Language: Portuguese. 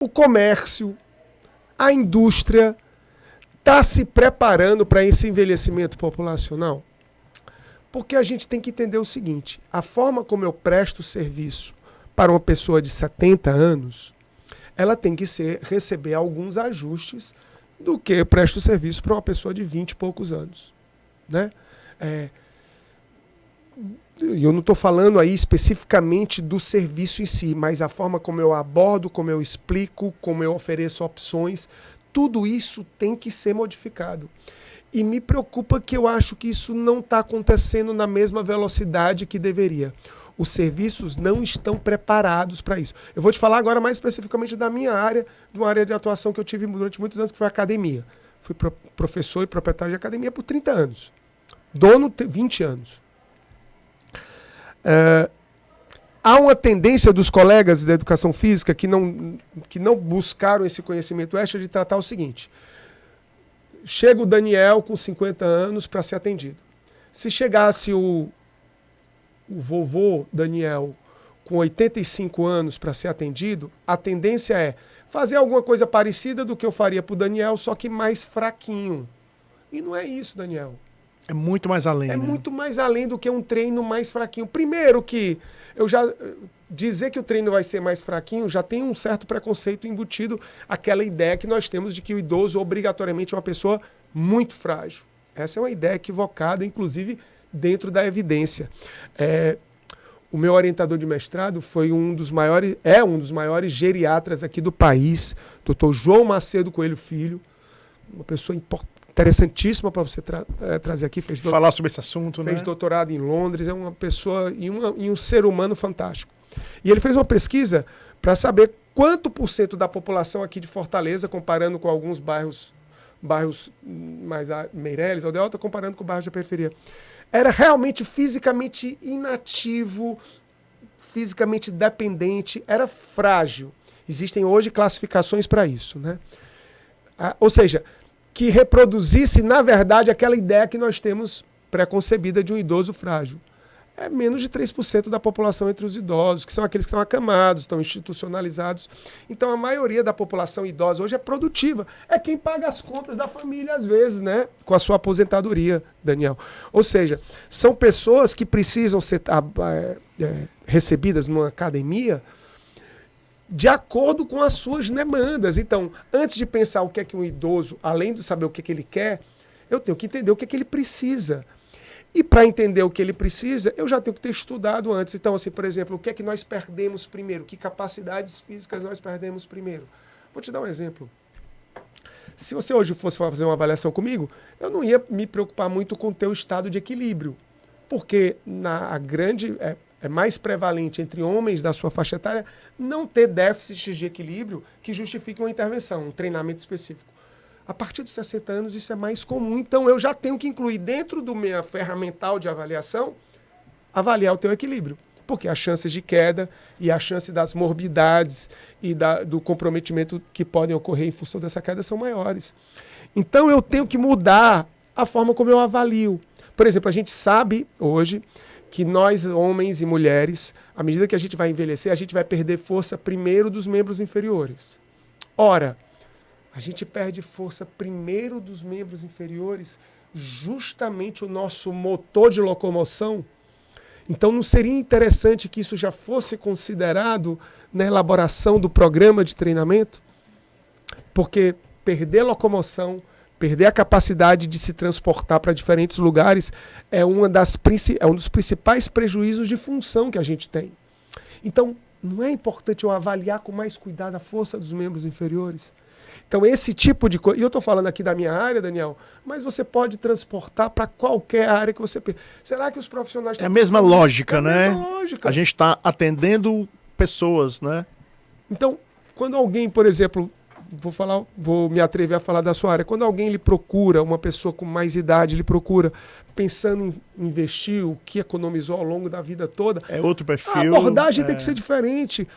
o comércio, a indústria está se preparando para esse envelhecimento populacional? Porque a gente tem que entender o seguinte, a forma como eu presto serviço para uma pessoa de 70 anos, ela tem que receber alguns ajustes do que eu presto serviço para uma pessoa de 20 e poucos anos. Né? Eu não estou falando aí especificamente do serviço em si, mas a forma como eu abordo, como eu explico, como eu ofereço opções, tudo isso tem que ser modificado. E me preocupa que eu acho que isso não está acontecendo na mesma velocidade que deveria. Os serviços não estão preparados para isso. Eu vou te falar agora mais especificamente da minha área, de uma área de atuação que eu tive durante muitos anos, que foi a academia. Fui professor e proprietário de academia por 30 anos. Dono, 20 anos. Há uma tendência dos colegas da educação física que não buscaram esse conhecimento extra de tratar o seguinte. Chega o Daniel com 50 anos para ser atendido. Se chegasse o vovô Daniel com 85 anos para ser atendido, a tendência é fazer alguma coisa parecida do que eu faria para o Daniel, só que mais fraquinho. E não é isso, Daniel. É muito mais além. É muito mais além do que um treino mais fraquinho. Primeiro que eu já dizer que o treino vai ser mais fraquinho já tem um certo preconceito embutido, aquela ideia que nós temos de que o idoso obrigatoriamente é uma pessoa muito frágil. Essa é uma ideia equivocada, inclusive dentro da evidência. O meu orientador de mestrado foi um dos maiores geriatras aqui do país, Dr. João Macedo Coelho Filho, uma pessoa interessantíssima para você trazer aqui. Falar sobre esse assunto, fez doutorado em Londres, é uma pessoa e um ser humano fantástico. E ele fez uma pesquisa para saber quanto % da população aqui de Fortaleza, comparando com alguns bairros mais Meireles, Aldeota, comparando com bairros da periferia, era realmente fisicamente inativo, fisicamente dependente, era frágil. Existem hoje classificações para isso, né? Ou seja, que reproduzisse, na verdade, aquela ideia que nós temos preconcebida de um idoso frágil. É menos de 3% da população entre os idosos, que são aqueles que estão acamados, estão institucionalizados. Então, a maioria da população idosa hoje é produtiva. É quem paga as contas da família, às vezes, né? Com a sua aposentadoria, Daniel. Ou seja, são pessoas que precisam ser recebidas numa academia de acordo com as suas demandas. Então, antes de pensar o que é que um idoso, além de saber o que é que ele quer, eu tenho que entender o que é que ele precisa. E para entender o que ele precisa, eu já tenho que ter estudado antes. Então, assim, por exemplo, o que é que nós perdemos primeiro? Que capacidades físicas nós perdemos primeiro? Vou te dar um exemplo. Se você hoje fosse fazer uma avaliação comigo, eu não ia me preocupar muito com o teu estado de equilíbrio. Porque é mais prevalente entre homens da sua faixa etária não ter déficits de equilíbrio que justifiquem uma intervenção, um treinamento específico. A partir dos 60 anos isso é mais comum, então eu já tenho que incluir dentro do minha ferramental de avaliação, avaliar o teu equilíbrio. Porque as chances de queda e a chance das morbidades e do comprometimento que podem ocorrer em função dessa queda são maiores. Então eu tenho que mudar a forma como eu avalio. Por exemplo, a gente sabe hoje que nós, homens e mulheres, à medida que a gente vai envelhecer, a gente vai perder força primeiro dos membros inferiores. Ora, a gente perde força primeiro dos membros inferiores, justamente o nosso motor de locomoção. Então não seria interessante que isso já fosse considerado na elaboração do programa de treinamento? Porque perder locomoção, perder a capacidade de se transportar para diferentes lugares é um dos principais prejuízos de função que a gente tem. Então, não é importante eu avaliar com mais cuidado a força dos membros inferiores? Então, esse tipo de coisa... E eu estou falando aqui da minha área, Daniel, mas você pode transportar para qualquer área que você... Será que os profissionais... É a mesma lógica, né? É a mesma lógica. A gente está atendendo pessoas, né? Então, quando alguém, por exemplo... Vou me atrever a falar da sua área. Quando alguém lhe procura, uma pessoa com mais idade lhe procura, pensando em investir o que economizou ao longo da vida toda, é outro perfil. A abordagem tem que ser diferente.